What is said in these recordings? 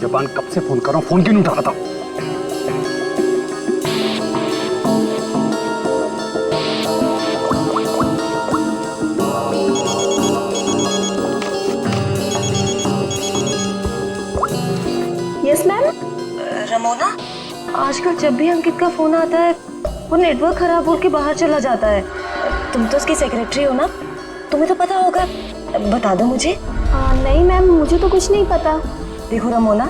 जबान कब से फोन कर रहा हूँ, फोन क्यों नहीं उठा रहा था? Yes ma'am. रमोना, आजकल जब भी अंकित का फोन आता है वो नेटवर्क खराब बोल के बाहर चला जाता है। तुम तो उसकी सेक्रेटरी हो ना, तुम्हें तो पता होगा, बता दो मुझे। नहीं मैम, मुझे तो कुछ नहीं पता। देखो रमोना,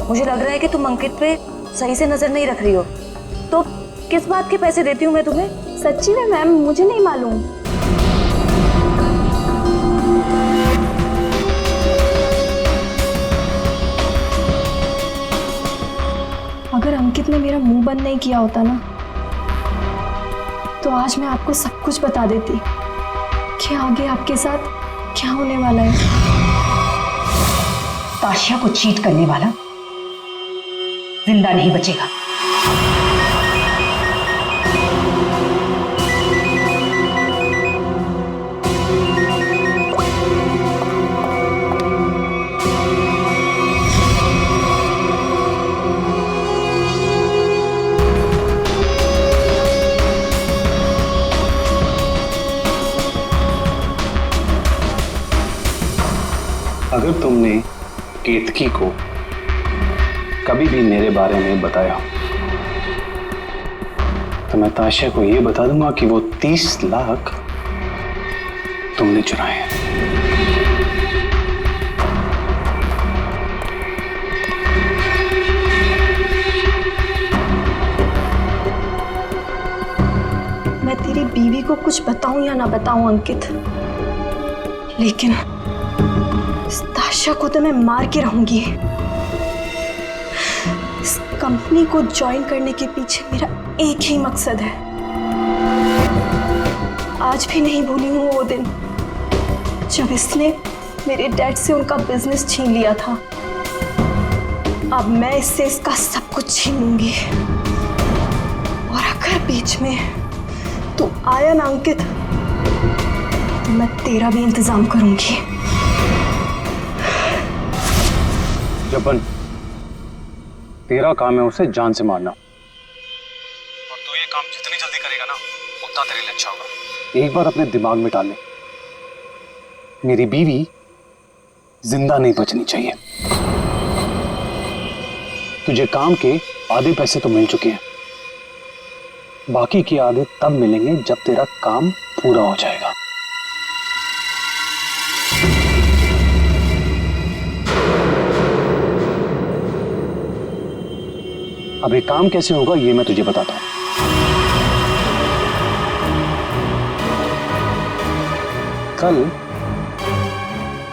मुझे लग रहा है कि तुम अंकित पे सही से नजर नहीं रख रही हो। तो किस बात के पैसे देती हूँ मैं तुम्हें? सच्ची में मैम, मुझे नहीं मालूम। अगर अंकित ने मेरा मुंह बंद नहीं किया होता ना, तो आज मैं आपको सब कुछ बता देती कि आगे आपके साथ क्या होने वाला है। ताशिया को चीट करने वाला जिंदा नहीं बचेगा। अगर तुमने केतकी को कभी भी मेरे बारे में बताया तो मैं ताशिया को यह बता दूंगा कि वो 30 लाख तुमने चुराए हैं। मैं तेरी बीवी को कुछ बताऊं या ना बताऊं अंकित, लेकिन इस ताशिया को तो मैं मार के रहूंगी। इस कंपनी को ज्वाइन करने के पीछे मेरा एक ही मकसद है। आज भी नहीं भूली हूं वो दिन जब इसने मेरे डैड से उनका बिजनेस छीन लिया था। अब मैं इससे इसका सब कुछ छीन लूंगी। और अगर बीच में तू आया ना अंकित, तो मैं तेरा भी इंतजाम करूंगी। जबन, तेरा काम है उसे जान से मारना, और तू ये काम जितनी जल्दी करेगा ना उतना तेरे लिए अच्छा होगा। एक बार अपने दिमाग में डाल ले, मेरी बीवी जिंदा नहीं बचनी चाहिए। तुझे काम के आधे पैसे तो मिल चुके हैं, बाकी के आधे तब मिलेंगे जब तेरा काम पूरा हो जाएगा। अब ये काम कैसे होगा ये मैं तुझे बताता हूं। कल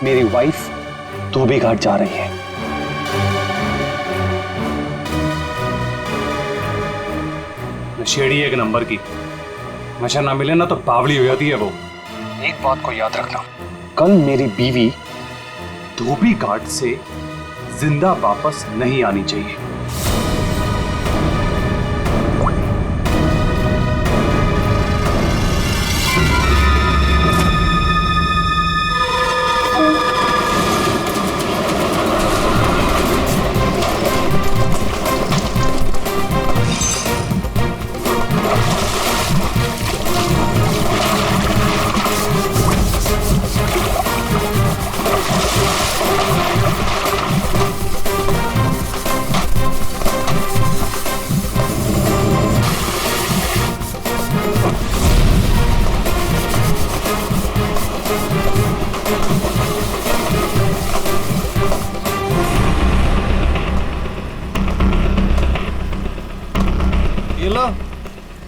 मेरी वाइफ धोबी घाट जा रही है। नशेड़ी एक नंबर की, नशा ना मिले ना तो बावली हो जाती है वो। एक बात को याद रखना, कल मेरी बीवी धोबी घाट से जिंदा वापस नहीं आनी चाहिए।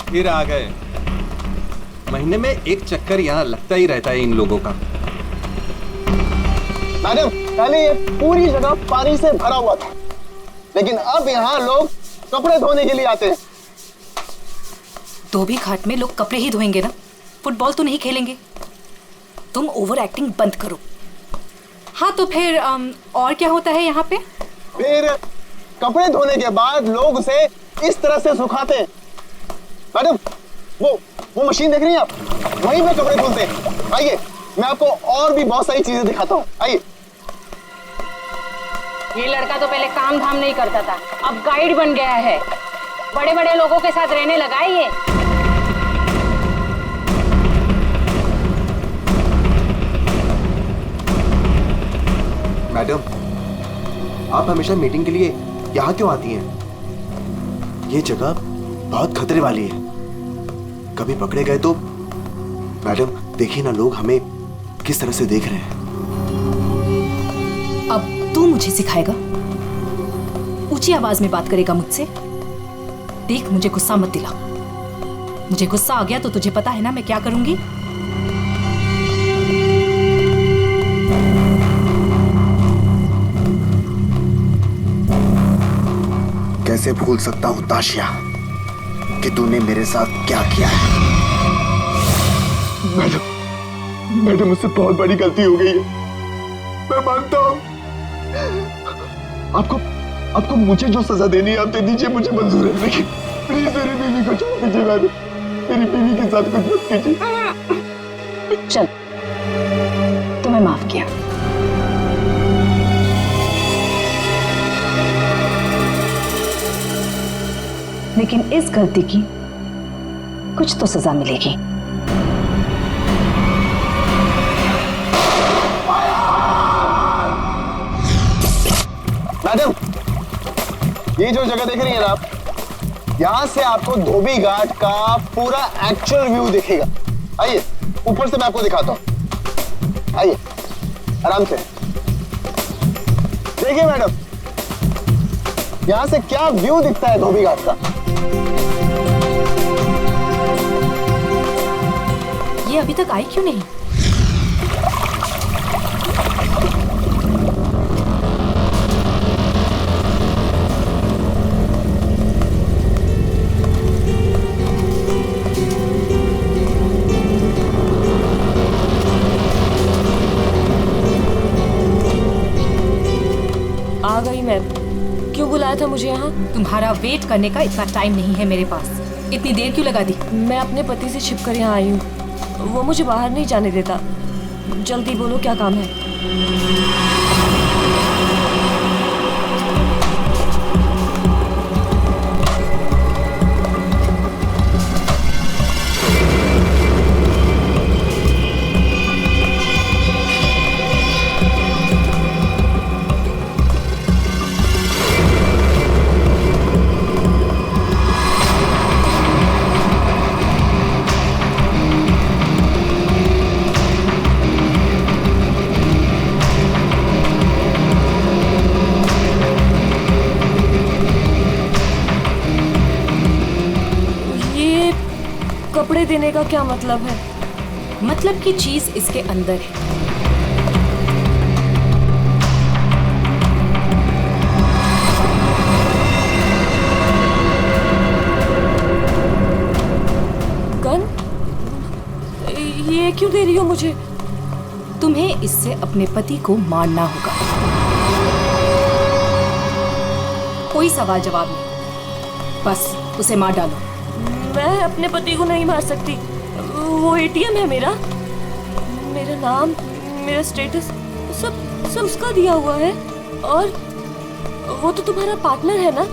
फिर आ गए। महीने में एक चक्कर यहाँ लगता ही रहता है इन लोगों का। मैडम, पहले ये पूरी जगह पानी से भरा हुआ था, लेकिन अब यहाँ लोग कपड़े धोने के लिए आते हैं। धोबी घाट में लोग कपड़े ही धोएंगे ना, फुटबॉल तो नहीं खेलेंगे। तुम ओवर एक्टिंग बंद करो। हाँ तो फिर और क्या होता है यहाँ पे? फिर कपड़े धोने के बाद लोग उसे इस तरह से सुखाते हैं। मैडम, वो मशीन देख रही हैं आप, वहीं पे कपड़े धुलते हैं। आइए, मैं आपको और भी बहुत सारी चीजें दिखाता हूँ। आइए। ये लड़का तो पहले काम धाम नहीं करता था, अब गाइड बन गया है। बड़े बड़े लोगों के साथ रहने लगा है ये। मैडम, आप हमेशा मीटिंग के लिए यहाँ क्यों आती हैं? ये जगह बहुत खतरे वाली है, कभी पकड़े गए तो। मैडम देखिए ना, लोग हमें किस तरह से देख रहे हैं। अब तू मुझे सिखाएगा? ऊंची आवाज में बात करेगा मुझसे? देख, मुझे गुस्सा मत दिला। मुझे गुस्सा आ गया तो तुझे पता है ना मैं क्या करूंगी। कैसे भूल सकता हूं ताशिया कि तूने मेरे साथ क्या किया है। मैडम मुझसे बहुत बड़ी गलती हो गई है, मैं मानता हूँ। आपको मुझे जो सजा देनी है आप दे दीजिए, मुझे मंजूर है, लेकिन प्लीज मेरी बीवी को छोड़ दीजिए मैडम। मेरी बीवी के साथ कुछ मत कीजिए। चल, तुम्हें माफ किया। लेकिन इस गलती की कुछ तो सजा मिलेगी। मैडम, ये जो जगह देख रही हैं ना आप, यहां से आपको धोबी घाट का पूरा एक्चुअल व्यू दिखेगा। आइए, ऊपर से मैं आपको दिखाता हूं। आइए, आराम से देखिए मैडम, यहां से क्या व्यू दिखता है धोबी घाट का। ये अभी तक आई क्यों नहीं? आ गई मैम। क्यों बुलाया था मुझे यहाँ? तुम्हारा वेट करने का इतना टाइम नहीं है मेरे पास। इतनी देर क्यों लगा दी? मैं अपने पति से छिपकर यहाँ आई हूँ, वो मुझे बाहर नहीं जाने देता। जल्दी बोलो, क्या काम है? कपड़े देने का क्या मतलब है? मतलब की चीज इसके अंदर है। गन? ये क्यों दे रही हो मुझे? तुम्हें इससे अपने पति को मारना होगा। कोई सवाल जवाब नहीं, बस उसे मार डालो। मैं अपने पति को नहीं मार सकती। वो एटीएम है मेरा, मेरा नाम, मेरा स्टेटस सब उसका दिया हुआ है। और वो तो तुम्हारा पार्टनर है ना,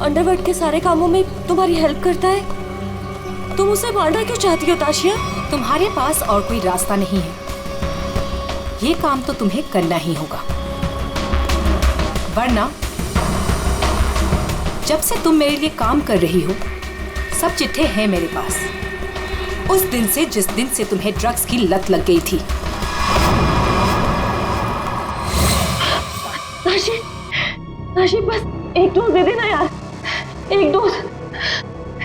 अंडरवर्ल्ड के सारे कामों में तुम्हारी हेल्प करता है। तुम उसे मारना क्यों चाहती हो ताशिया? तुम्हारे पास और कोई रास्ता नहीं है, ये काम तो तुम्हें करना ही होगा, वरना जब से तुम मेरे लिए काम कर रही हो सब चिट्ठे हैं मेरे पास, उस दिन से जिस दिन से तुम्हें ड्रग्स की लत लग गई थी। राशि बस एक डोज दे देना यार, एक डोज।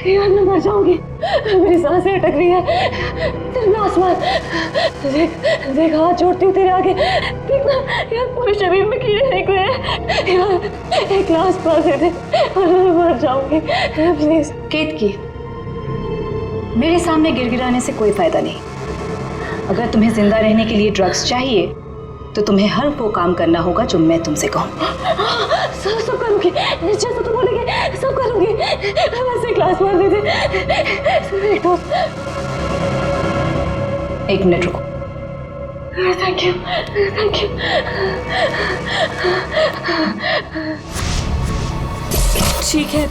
यार मैं मर जाऊंगी, मेरी सांसें अटक रही है। तेरे आसमान देख हाथ जोड़ती हूँ तेरे आगे, देखना यार पूरे शरीर में कीड़े निकले हैं यार। एक ग्लास पास दे दे और मैं मर जाऊंगी प्लीज। केतकी, मेरे सामने गिड़गिड़ाने से कोई फायदा नहीं। अगर तुम्हें जिंदा रहने के लिए ड्रग्स चाहिए तो तुम्हें हर वो काम करना होगा जो मैं तुमसे कहूँ। सब करूंगी, जैसा तुम बोलेंगे सब करूंगी। बस एक ग्लास मार दे दे। एक मिनट रुको। Thank you thank you. ठीक है,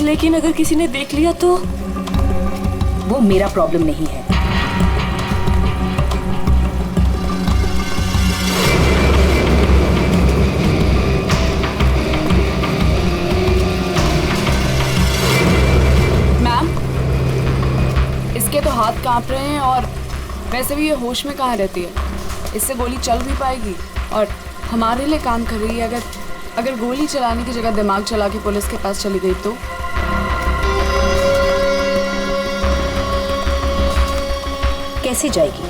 लेकिन अगर किसी ने देख लिया तो? वो मेरा प्रॉब्लम नहीं है। मैम, इसके तो हाथ कांप रहे हैं और वैसे भी ये होश में कहाँ रहती है। इससे गोली चल भी पाएगी और हमारे लिए काम कर रही है। अगर गोली चलाने की जगह दिमाग चला के पुलिस के पास चली गई तो? कैसे जाएगी?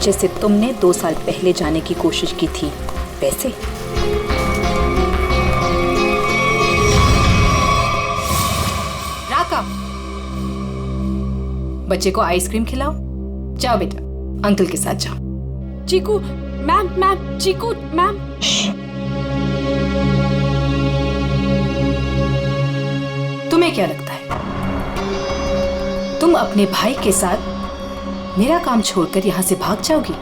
जैसे तुमने 2 साल पहले जाने की कोशिश की थी वैसे। राका, बच्चे को आइसक्रीम खिलाओ। जाओ बेटा, अंकल के साथ जाओ। चीकू मैम, चीकू मैम। तुम्हें क्या लगता है तुम अपने भाई के साथ मेरा काम छोड़कर यहां से भाग जाओगी?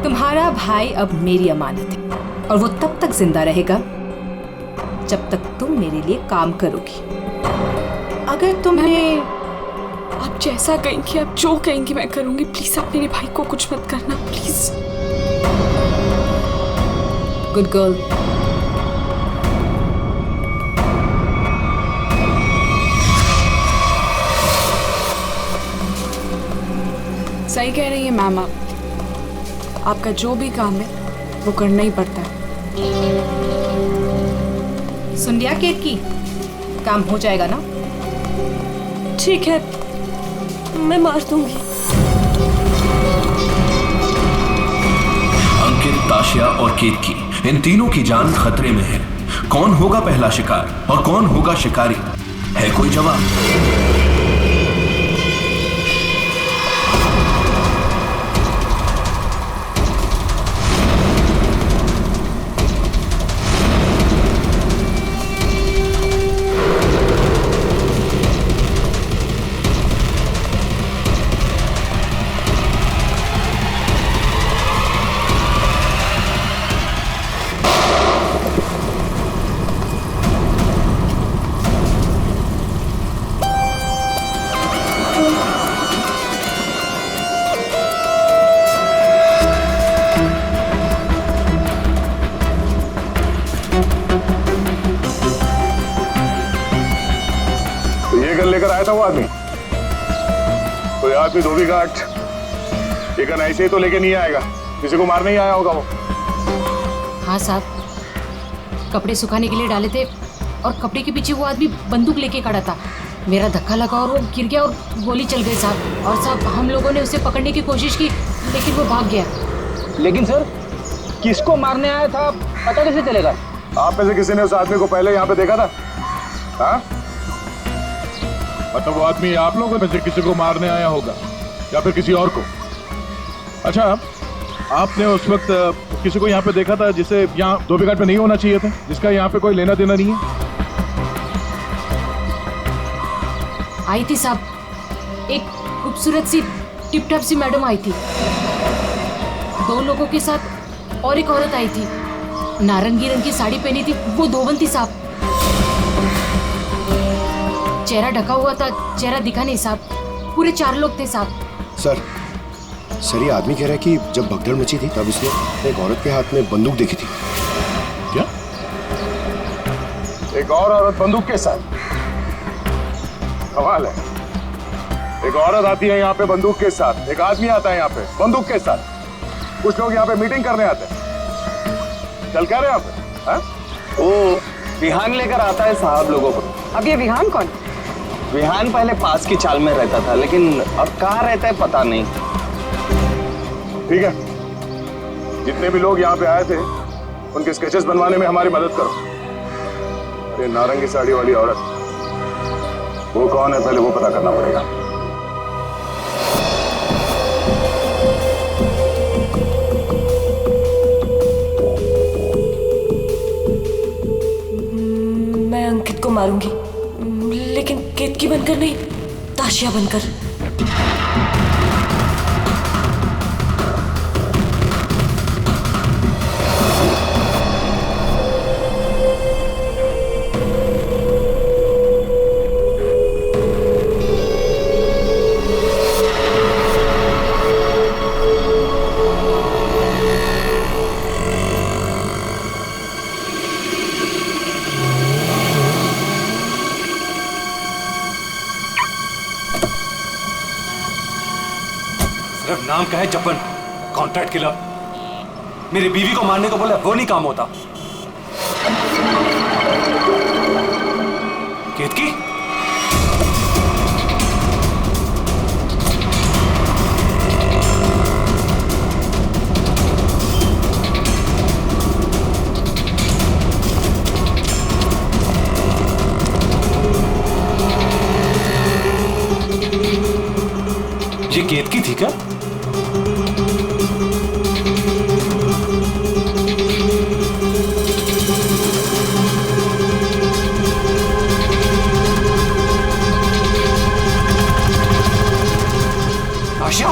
तुम्हारा भाई अब मेरी अमानत है और वो तब तक जिंदा रहेगा जब तक तुम मेरे लिए काम करोगी। अगर तुम्हें आप जैसा कहेंगी, आप जो कहेंगी मैं करूंगी। प्लीज आप मेरे भाई को कुछ मत करना, प्लीज। Good girl. सही कह रही है मैम आप। आपका जो भी काम है वो करना ही पड़ता है। सुन लिया केतकी? काम हो जाएगा ना? ठीक है, मैं मार दूंगी। अंकित, ताशिया और केतकी, इन तीनों की जान खतरे में है। कौन होगा पहला शिकार और कौन होगा शिकारी? है कोई जवाब? लेकर आया था वो आदमी। कोई आदमी धोबी घाट लेकिन ऐसे ही तो लेके नहीं आएगा, किसी को मारने ही आया होगा वो। हाँ साहब, कपड़े सुखाने के लिए डाले थे और कपड़े के पीछे वो आदमी बंदूक लेके खड़ा था। मेरा धक्का लगा और वो गिर गया और गोली चल गई साहब। और साहब हम लोगों ने उसे पकड़ने की कोशिश की लेकिन वो भाग गया। लेकिन सर, किसको मारने आया था पता कैसे चलेगा? आप में से किसी ने उस आदमी को पहले यहाँ पे देखा था? हाँ? मतलब वो आदमी आप लोगों में से किसी को मारने आया होगा या फिर किसी और को? अच्छा, आपने उस वक्त किसी को यहाँ पे देखा था जिसे यहाँ धोबी घाट पे नहीं होना चाहिए था, जिसका यहाँ पे कोई लेना देना नहीं है? आई थी साहब, एक खूबसूरत सी टिप टॉप सी मैडम आई थी। 2 लोगों के साथ और एक औरत आई थी, नारंगी रंग की साड़ी पहनी थी, वो धोबन थी साहब। चेहरा ढका हुआ था, चेहरा दिखा नहीं साहब। पूरे 4 लोग थे साहब। सर ये आदमी कह रहा है कि जब भगदड़ मची थी तब इसने एक औरत के हाथ में बंदूक देखी थी। क्या? एक और औरत बंदूक के साथ? कमाल है। एक औरत आती है यहाँ पे बंदूक के साथ, एक आदमी आता है यहाँ पे बंदूक के साथ। कुछ लोग यहाँ पे मीटिंग करने आते हैं। चल क्या रहे यहाँ पे? हाँ? वो विहान लेकर आता है साहब लोगों को। अब ये विहान कौन? विहान पहले पास की चाल में रहता था, लेकिन अब कहाँ रहता है पता नहीं। ठीक है, जितने भी लोग यहाँ पे आए थे उनके स्केचेस बनवाने में हमारी मदद करो। अरे नारंगी साड़ी वाली औरत, वो कौन है पहले वो पता करना पड़ेगा। मैं अंकित को मारूंगी, लेकिन केतकी बनकर नहीं, ताशिया बनकर। नाम का है जपन, कॉन्ट्रैक्ट किलर। मेरी बीवी को मारने को बोला वो नहीं काम होता। केतकी, ये केतकी थी क्या? आशा,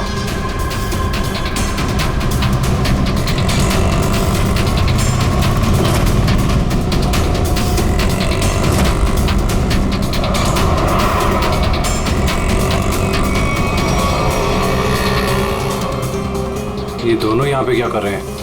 ये दोनों यहाँ पे क्या कर रहे हैं?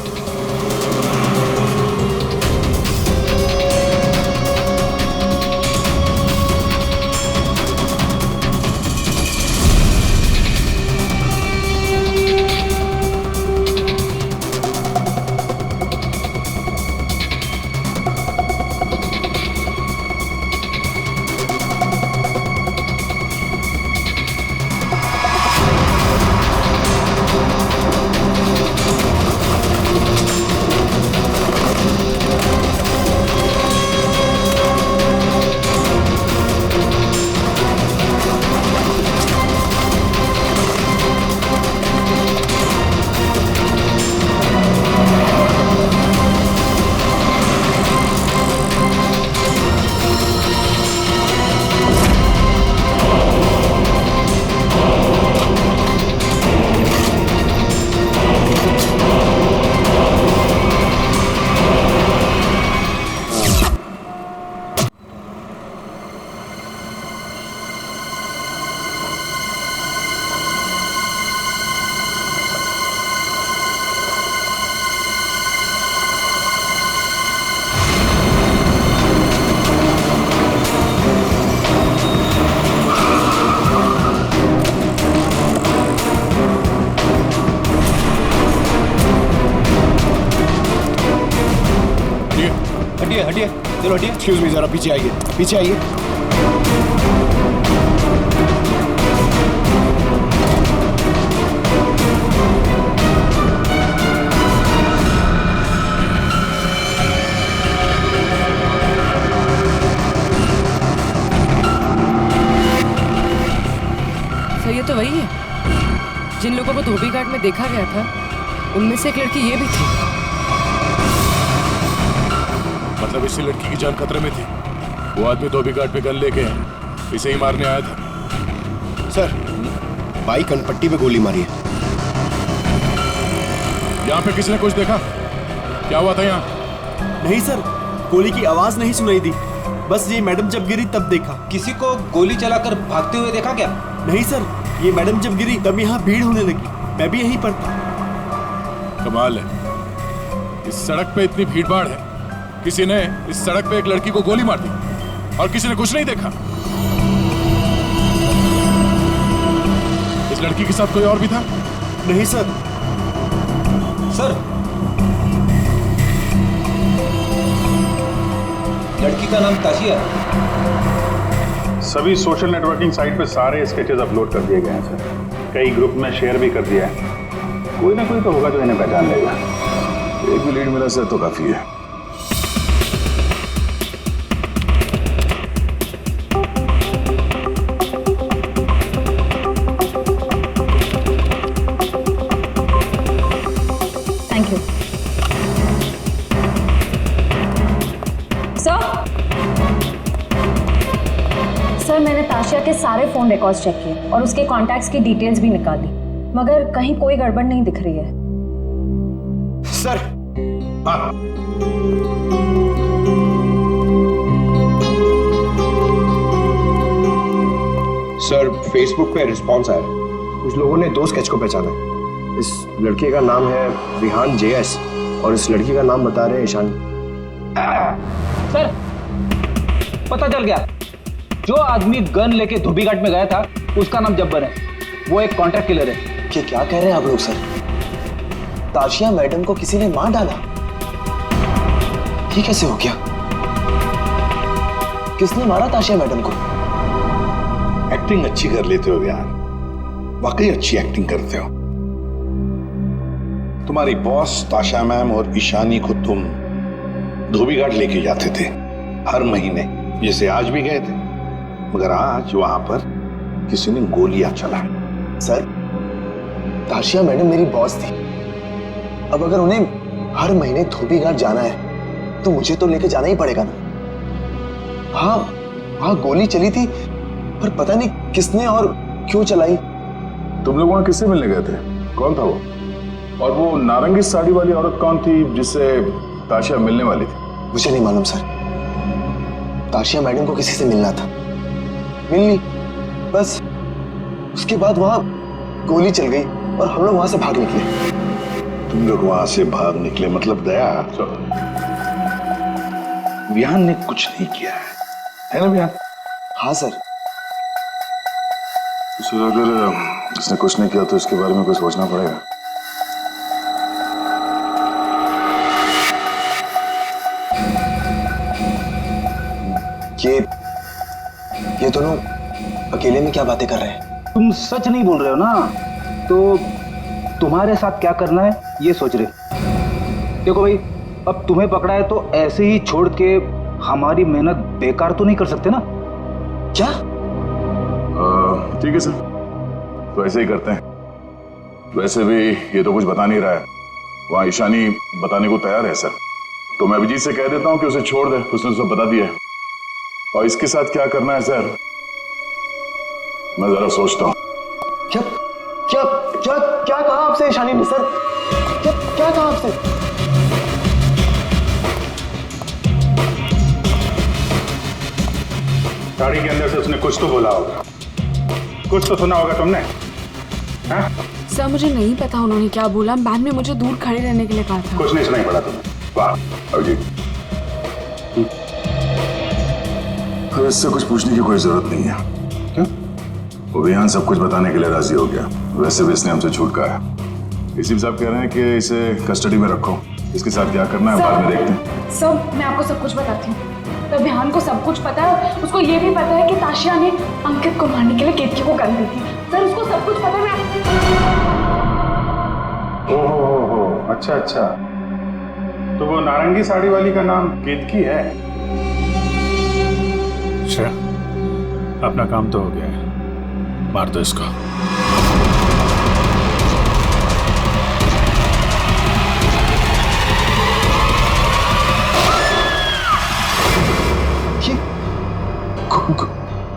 हटिए, चलो हटिए। एक्सक्यूज मी, जरा पीछे आइए, पीछे आइए। सर ये तो वही है जिन लोगों को धोबी घाट में देखा गया था, उनमें से एक लड़की ये भी थी। मतलब इसी लड़की की जान खतरे में थी। वो आदमी धोबी घाट पे गन लेके इसे ही मारने आया था। सर, बाई कनपट्टी पे गोली मारी है। यहाँ पे किसी ने कुछ देखा? क्या हुआ था यहाँ? नहीं सर, गोली की आवाज नहीं सुनाई दी, बस ये मैडम जब गिरी तब देखा। किसी को गोली चलाकर भागते हुए देखा क्या? नहीं सर, ये मैडम जब गिरी तब यहाँ भीड़ होने लगी, मैं भी यहीं पर था। कमाल है, इस सड़क पे इतनी भीड़ भाड़ है, किसी ने इस सड़क पे एक लड़की को गोली मार दी और किसी ने कुछ नहीं देखा। इस लड़की के साथ कोई और भी था? नहीं सर। सर, लड़की का नाम ताशिया। सभी सोशल नेटवर्किंग साइट पे सारे स्केचेस अपलोड कर दिए गए हैं सर। कई ग्रुप में शेयर भी कर दिया है। कोई ना कोई तो होगा जो इन्हें पहचान लेगा। एक भी लीड मिला सर तो काफी है। थैंक यू सर, मैंने ताशिया के सारे फोन रिकॉर्ड्स चेक किए और उसके कॉन्टैक्ट्स की डिटेल्स भी निकाली, मगर कहीं कोई गड़बड़ नहीं दिख रही है। सर, हाँ। सर, फेसबुक पे रिस्पॉन्स आया। कुछ लोगों ने 2 स्केच को पहचाना है। इस लड़के का नाम है विहान JS और इस लड़की का नाम बता रहे हैं ईशानी। सर, पता चल गया। जो आदमी गन लेके धोबी घाट में गया था उसका नाम जब्बर है। वो एक कॉन्ट्रैक्ट किलर है। ये क्या कह रहे हैं आप लोग सर? ताशिया मैडम को किसी ने मार डाला? ये कैसे हो गया? किसने मारा ताशिया मैडम को? एक्टिंग अच्छी कर लेते हो यार, वाकई अच्छी एक्टिंग करते हो। तुम्हारी बॉस ताशा मैम और ईशानी को तुम धोबी घाट लेके जाते थे हर महीने, जैसे आज भी गए थे, मगर आज वहां पर किसी ने गोलियां चलाई। सर, ताशिया मैडम मेरी बॉस थी। अब अगर उन्हें हर महीने धोबी घाट जाना है तो मुझे तो लेके जाना ही पड़ेगा ना। हाँ, वहां गोली चली थी, पर पता नहीं किसने और क्यों चलाई। तुम लोग वहां किससे मिलने गए थे? कौन था वो? और वो नारंगी साड़ी वाली औरत कौन थी जिससे ताशिया मिलने वाली थी? मुझे नहीं मालूम सर। ताशिया मैडम को किसी से मिलना था, मिल ली, बस उसके बाद वहां गोली चल गई और हम लोग वहां से भाग निकले। तुम लोग वहां से भाग निकले मतलब दया, विहान ने कुछ नहीं किया है ना विहान? हाँ सर। तो अगर उसने कुछ नहीं किया तो इसके बारे में कुछ सोचना पड़ेगा। ये दोनों अकेले में क्या बातें कर रहे हैं? तुम सच नहीं बोल रहे हो ना, तो तुम्हारे साथ क्या करना है ये सोच रहे। देखो भाई, अब तुम्हें पकड़ा है तो ऐसे ही छोड़ के हमारी मेहनत बेकार तो नहीं कर सकते ना? क्या? ठीक है सर, तो ऐसे ही करते हैं। वैसे भी ये तो कुछ बता नहीं रहा है, वहां ईशानी बताने को तैयार है सर, तो मैं अभिजीत से कह देता हूं कि उसे छोड़ दे, उसने तो सब बता दिया है। और इसके साथ क्या करना है सर, मैं जरा सोचता हूं। क्या क्या क्या क्या कहा आपसे ईशानी ने सर? क्या कहा आपसे? गाड़ी के अंदर से उसने कुछ तो बोला होगा, कुछ तो सुना होगा तुमने? हाँ? सर मुझे नहीं पता उन्होंने क्या बोला, मैम ने मुझे दूर खड़े रहने के लिए कहा था। कुछ नहीं सुनाई पड़ा तुम्हें? वाह अभिजीत, अब इससे कुछ पूछने की कोई जरूरत नहीं है। क्यों? वो विहान सब कुछ बताने के लिए राजी हो गया, वैसे भी इसने हमसे छूट का है। इसी साहब कह रहे हैं कि इसे कस्टडी में रखो, इसके साथ क्या करना है बाद में देखते हैं। सर मैं आपको सब कुछ बताती हूँ। तो विहान को सब कुछ पता है, उसको ये भी पता है कि ताशिया ने अंकित को मारने के लिए केतकी को गन दी थी। सर उसको सब कुछ पता है। ओहो, अच्छा अच्छा, तो वो नारंगी साड़ी वाली का नाम केतकी है? अच्छा, अपना काम तो हो गया है, मार दो इसको।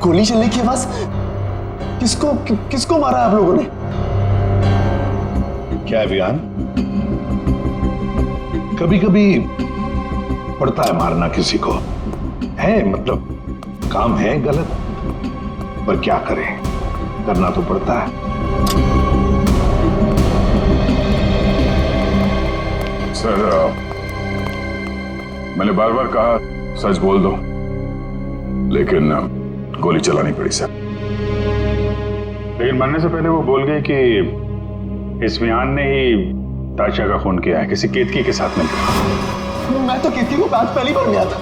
गोली चलने की आवाज, किसको मारा आप लोगों ने? क्या है विहान, कभी कभी पड़ता है मारना किसी को, है मतलब काम है गलत, पर क्या करें, करना तो पड़ता है। सर मैंने बार बार कहा सच बोल दो, लेकिन गोली चलानी पड़ी सर। लेकिन मरने से पहले वो बोल गए कि इस विहान ने ही ताशिया का खून किया है, किसी केतकी के साथ मिलकर। मैं तो केतकी को आज पहली बार मिला था।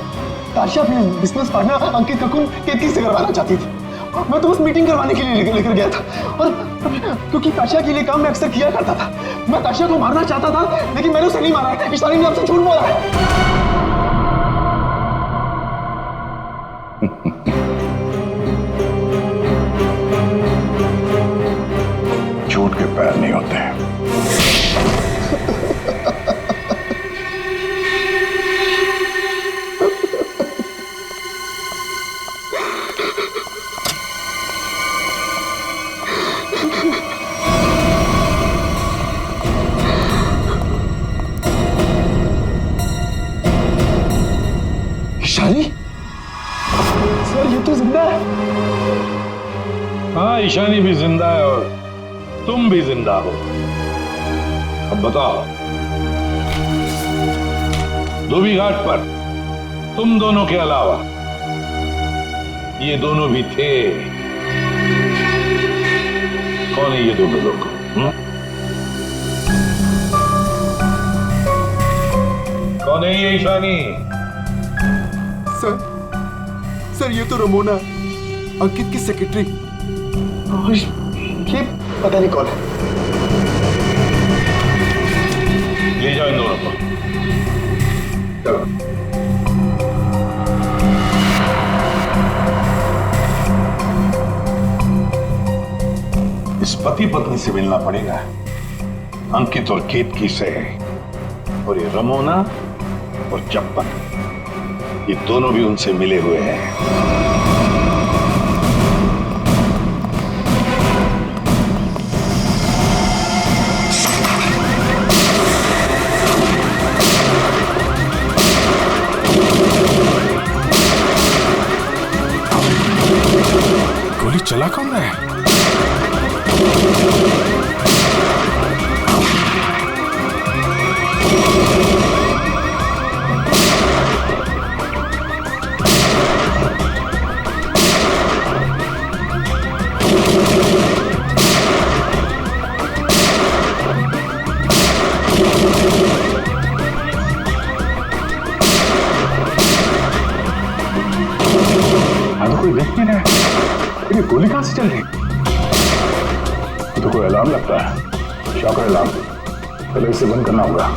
ताशिया अपने बिजनेस पार्टनर अंकित का खून केतकी से करवाना चाहती थी। मैं तो बस मीटिंग करवाने के लिए लेकर गया था, और क्योंकि ताशिया के लिए काम मैं अक्सर किया करता था। मैं ताशिया को मारना चाहता था, लेकिन मैंने उसे नहीं मारा। ईशानी ने आपसे झूठ बोला है। झूठ के पैर नहीं होते हैं। ईशानी सर, ये तो जिंदा है। हाँ, ईशानी भी जिंदा है और तुम भी जिंदा हो। अब बताओ, धोबी घाट पर तुम दोनों के अलावा ये दोनों भी थे। कौन है ये दोनों लोग? कौन है ये ईशानी? सर ये तो रमोना, अंकित की सेक्रेटरी। ये पता नहीं कौन है। ले जाओ इन दोनों को। चलो। इस पति पत्नी से मिलना पड़ेगा, अंकित और केतकी से। और ये रमोना और जप्पन, ये दोनों भी उनसे मिले हुए हैं। गोली चला कौन रहा है? तो कोई देख नहीं रहा है। ये गोली कहां से चल रही? तो कोई अलार्म लगता है, शॉकर अलार्म। पहले इसे बंद करना होगा।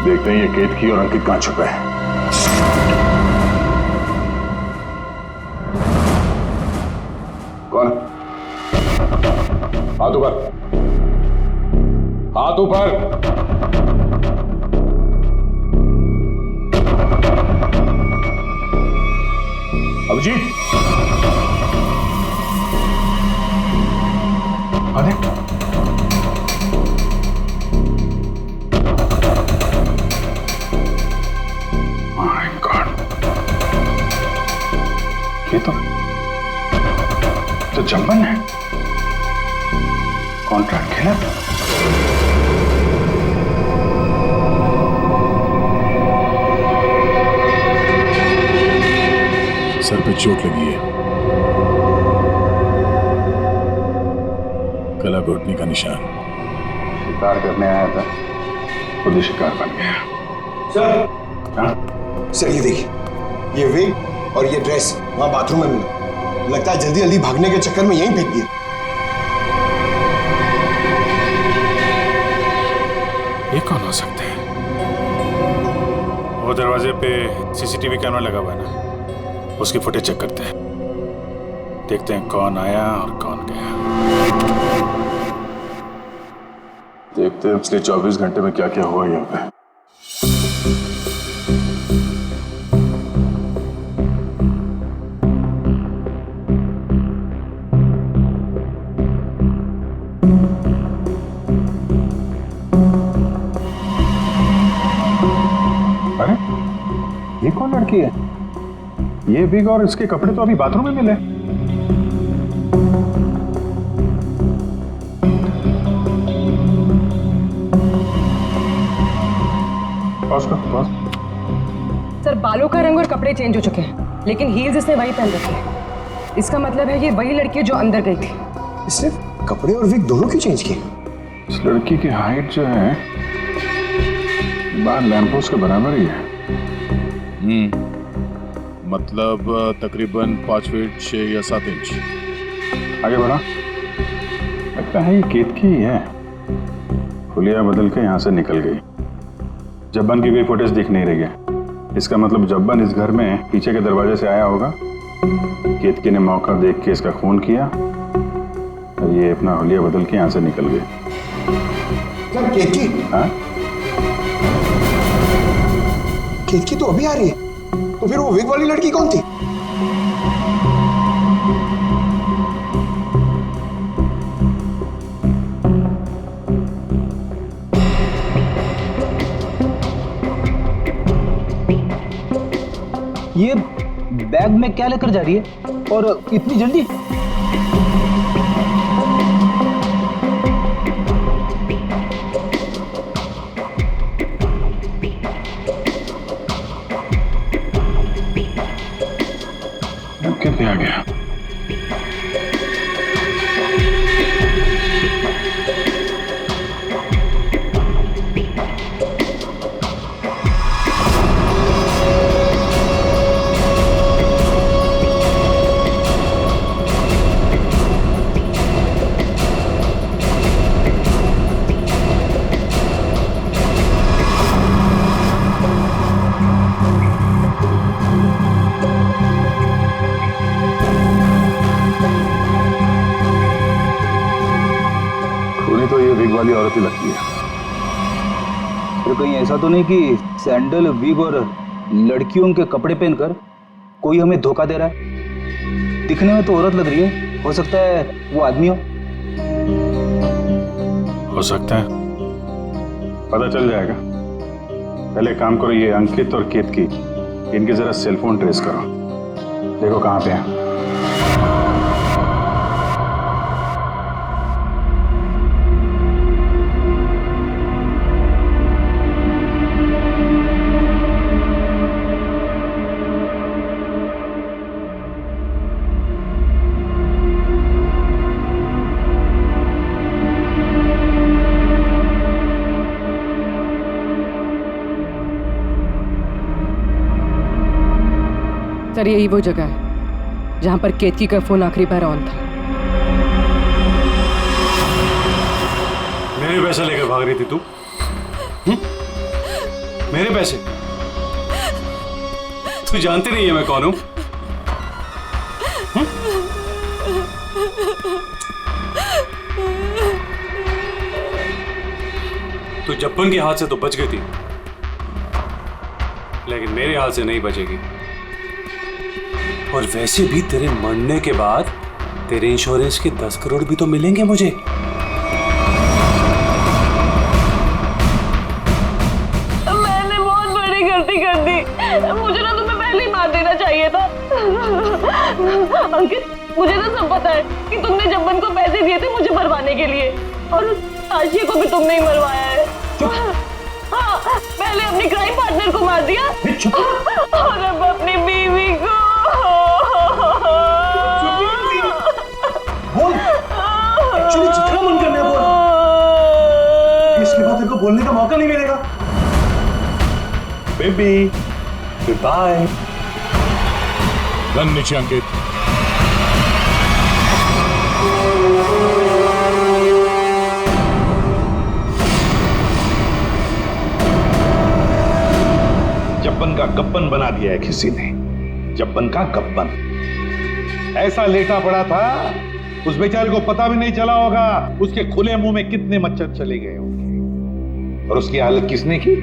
देखते हैं ये केतकी और अंकित कहां छुपे हैं। कौन? हाथ ऊपर, हाथ ऊपर। अभिजीत, अरे ये तो जंपन है। कॉन्ट्रैक्ट खेला। सर पे चोट लगी है, गला घोटने का निशान। शिकार करने आया था, खुद ही शिकार बन गया। सर, हाँ? सर ये देखिए, ये विग और ये ड्रेस वहां बाथरूम में मिला। लगता है जल्दी जल्दी भागने के चक्कर में यहीं फेंक दिया। ये कौन हो सकते हैं? वो दरवाजे पे सीसीटीवी कैमरा लगा हुआ है ना, उसकी फुटेज चेक करते हैं। देखते हैं कौन आया और कौन गया। देखते हैं पिछले 24 घंटे में क्या क्या हुआ यहाँ पे। अरे ये कौन लड़की है? ये विग और इसके कपड़े तो अभी बाथरूम में मिले। सर बालों का रंग और कपड़े चेंज हो चुके हैं, लेकिन हील्स इसने वही पहन रखे हैं। इसका मतलब है ये वही लड़की है जो अंदर गई थी। इसने कपड़े और विग दोनों क्यों चेंज किए? इस लड़की की हाइट जो है बाहर लैंपोस के बराबर ही है। मतलब तकरीबन 5 फीट 6 या 7 इंच। आगे बढ़ा। लगता है ये केतकी ही है। हुलिया बदल के यहाँ से निकल गई। जब्बन की कोई फुटेज दिख नहीं रही है। इसका मतलब जब्बन इस घर में पीछे के दरवाजे से आया होगा। केतकी ने मौका देख के इसका खून किया और ये अपना हुलिया बदल के यहाँ से निकल गई। क्या केतकी? हाँ? केतकी तो अभी आ रही है, तो फिर वो विग वाली लड़की कौन थी? ये बैग में क्या लेकर जा रही है और इतनी जल्दी? विग वाली औरत ही लगती है। तो कहीं ऐसा तो नहीं कि सैंडल, विग और लड़कियों के कपड़े पहनकर कोई हमें धोखा दे रहा है? दिखने में तो औरत लग रही है, हो सकता है वो आदमी हो सकता है, पता चल जाएगा। पहले काम करो, ये अंकित और केतकी, इनके जरा सेलफोन ट्रेस करो, देखो कहाँ पे हैं। सर यही वो जगह है जहां पर केतकी का फोन आखिरी बार ऑन था। मेरे पैसे लेकर भाग रही थी तू? मेरे पैसे? तू जानती नहीं है मैं कौन हूं? तू जप्पन के हाथ से तो बच गई थी, लेकिन मेरे हाथ से नहीं बचेगी। और वैसे भी तेरे मरने के बाद तेरे इंश्योरेंस के 10 करोड़ भी तो मिलेंगे मुझे। मैंने बहुत बड़ी गलती कर दी, मुझे ना तुम्हें पहले ही मार देना चाहिए था। अंकित, मुझे तो सब पता है कि तुमने जब्बन को पैसे दिए थे मुझे मरवाने के लिए, और उस आशिया को भी तुमने ही मरवाया है। हाँ, पहले अपनी क्राइम पार्टनर को मार दिया और अब अपनी बीवी को। बोल, एक्चुअली जितना मन करना है बोल, इसके बाद तेरे को बोलने का मौका नहीं मिलेगा। Baby, good bye. गन नीचे अंकित। जब्बन का गब्बन बना दिया है किसी ने, जब्बन का गब्बन। ऐसा लेटा पड़ा था, उस बेचारे को पता भी नहीं चला होगा उसके खुले मुंह में कितने मच्छर चले गए होंगे। और उसकी हालत किसने की?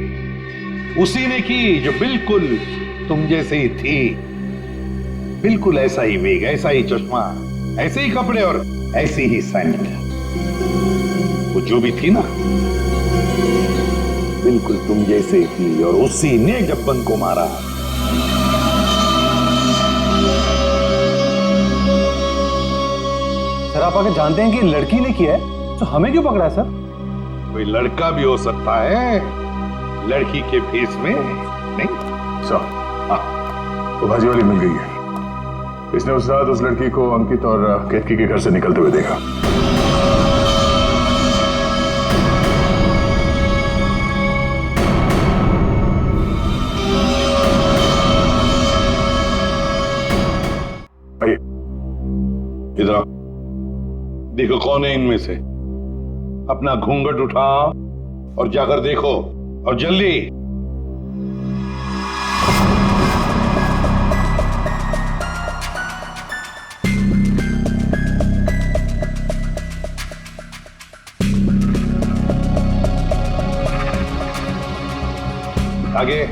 उसी ने की जो बिल्कुल तुम जैसे ही थी, बिल्कुल ऐसा ही वेग, ऐसा ही चश्मा, ऐसे ही कपड़े और ऐसी ही सैंडल। वो जो भी थी ना, बिल्कुल तुम जैसे थी, और उसी ने जब्बन को मारा। सर आप आके जानते हैं कि लड़की ने किया है, तो हमें क्यों पकड़ा है सर? कोई लड़का भी हो सकता है लड़की के फेस में, नहीं? सर, तो भाजी वाली मिल गई है। इसने उस रात उस लड़की को अंकित और केतकी के घर से निकलते हुए देखा। आइए, इधर आओ। देखो कौन है इनमें से। अपना घूंघट उठाओ और जाकर देखो, और जल्दी। आगे।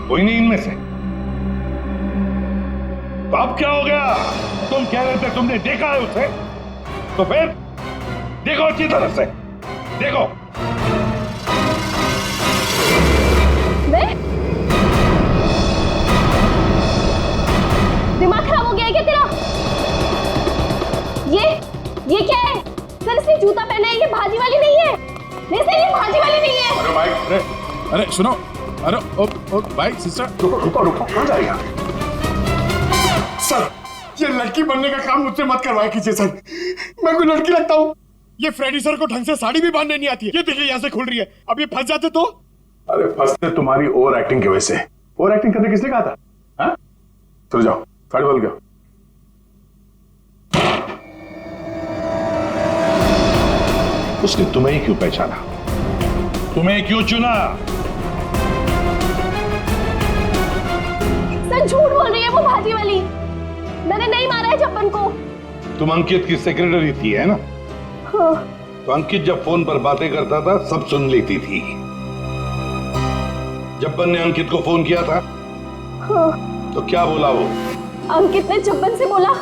कोई नहीं इनमें से। तो अब क्या हो गया? तुम कह रहे थे तुमने देखा है उसे, तो फिर देखो अच्छी तरह से। देखो दिमाग खराब हो गया है क्या तेरा? ये क्या है सर? इसने जूता पहना है, ये भाजी वाली नहीं है। नहीं सर, ये भाजी वाली नहीं है। अरे भाई, अरे सुनो, अरे ओ भाई सिस्टर, रुको कहाँ जा रही है? सर, ये लड़की बनने का काम मुझसे मत करवाया कीजिए सर। मैं कोई लड़की लगता हूँ? ये फ्रेडी सर को ढंग से साड़ी भी बांधने नहीं आती है। ये देखिए यहाँ से खुल रही है। अब ये फंस जाते तो? अरे फंसते तुम्हारी ओवर एक्टिंग की वजह से। ओवर एक्टिंग करने किसने कहा था? हाँ? चलो जाओ, साड़ी बोल गया। उसने तुम्हें ही क्यों पहचाना? तुम्हें क्यों चुना? सर झूठ बोल रही है वो भाजी वाली। मैंने नहीं मारा है जब्बन को। तुम अंकित की सेक्रेटरी थी, है ना? हाँ। तो अंकित जब फोन पर बातें करता था सब सुन लेती थी। जब्बन ने अंकित को फोन किया था? हाँ। तो क्या बोला वो? अंकित ने जब्बन से बोला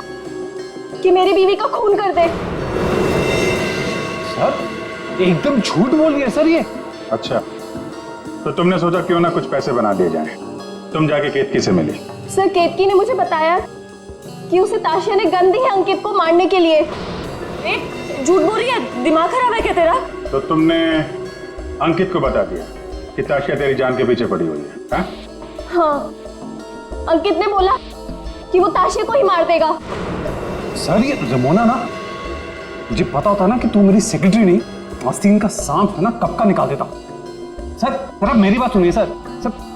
कि मेरी बीवी का खून कर दे। सर एकदम झूठ बोल रही है सर ये। अच्छा, तो तुमने सोचा क्यों ना कुछ पैसे बना दिए जाए। तुम जाके केतकी से मिली? सर केतकी ने मुझे बताया कि उसे ताशिया ने गन दी है अंकित को मारने के लिए। झूठ बोल रही है, दिमाग खराब है क्या तेरा? तो तुमने अंकित को बता दिया कि ताशिया तेरी जान के पीछे पड़ी हुई है? हाँ, अंकित ने बोला कि वो ताशिया को ही मार देगा। सर ये रमोना ना, मुझे पता होता ना कि तू मेरी सेक्रेटरी नहीं, आस्तीन का सांप है ना, कब का निकाल देता। सर अब मेरी बात सुनिए सर।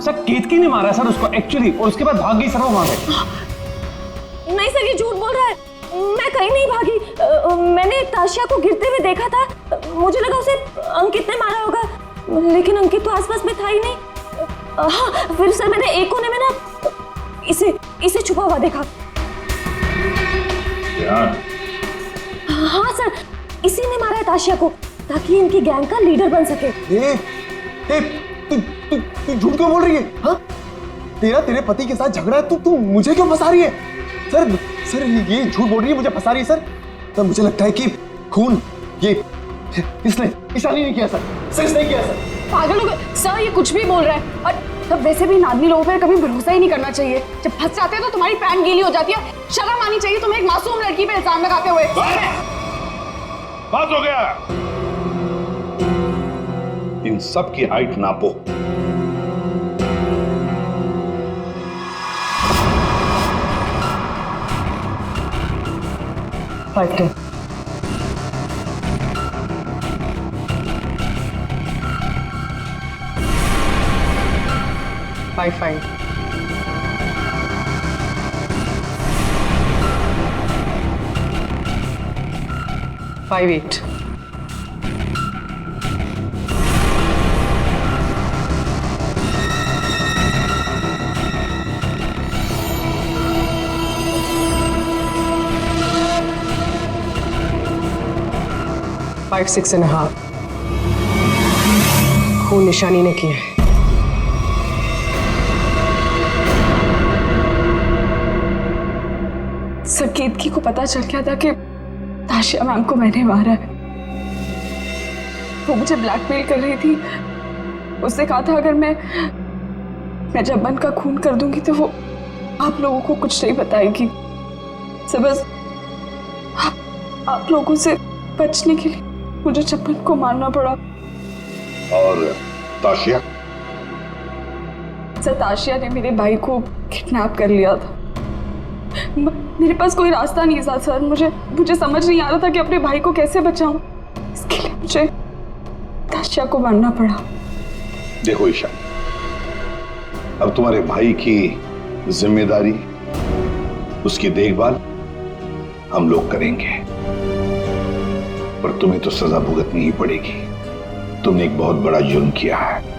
सर केतकी ने मारा सर उसको एक्चुअली, और उसके बाद भाग गई सर वो वहां से। नहीं सर, ये झूठ बोल रहा है। मैं कहीं नहीं भागी। मैंने ताशिया को गिरते हुए देखा था। मुझे लगा उसे अंकित ने मारा होगा, लेकिन अंकित तो आसपास में था ही नहीं। हाँ, फिर सर मैंने एक कोने में ना इसे छुपा हुआ देखा। हाँ सर, इसी ने मारा है ताशिया को ताकि इनकी गैंग का लीडर बन सके। तू झूठ क्यों बोल रही है? हाँ? तेरे पति के साथ झगड़ा है, तू मुझे क्यों फंसा रही है? सर ये झूठ बोल रही है, मुझे फंसा रही है सर। तो मुझे लगता है कि खून ये इसने ईशानी ने किया सर इसने किया सर। पागल हो गए सर, ये कुछ भी बोल रहा है। और तब वैसे भी नादनी लोगों पर कभी भरोसा ही नहीं करना चाहिए। जब फंस जाते हैं तो तुम्हारी पैंट गीली हो जाती है। शर्म आनी चाहिए तुम्हें एक मासूम लड़की पे इल्जाम लगाते हुए। बात हो गया। इन सब की हाइट नापो। फाइव 5 8 5 6.5 खून निशानी ने किया है। सर केतकी को पता चल गया था कि ताशिया मैम को मैंने मारा है। वो मुझे ब्लैकमेल कर रही थी। उसने कहा था अगर मैं जब्बन का खून कर दूंगी तो वो आप लोगों को कुछ नहीं बताएगी। सर बस आप लोगों से बचने के लिए मुझे जब्बन को मारना पड़ा। और ताशिया? सर ताशिया ने मेरे भाई को किडनैप कर लिया था। मेरे पास कोई रास्ता नहीं था सर। मुझे समझ नहीं आ रहा था कि अपने भाई को कैसे बचाऊं। इसके लिए मुझे ताशिया को मारना पड़ा। देखो ईशा, अब तुम्हारे भाई की जिम्मेदारी, उसकी देखभाल हम लोग करेंगे, पर तुम्हें तो सजा भुगतनी ही पड़ेगी। तुमने एक बहुत बड़ा जुर्म किया है।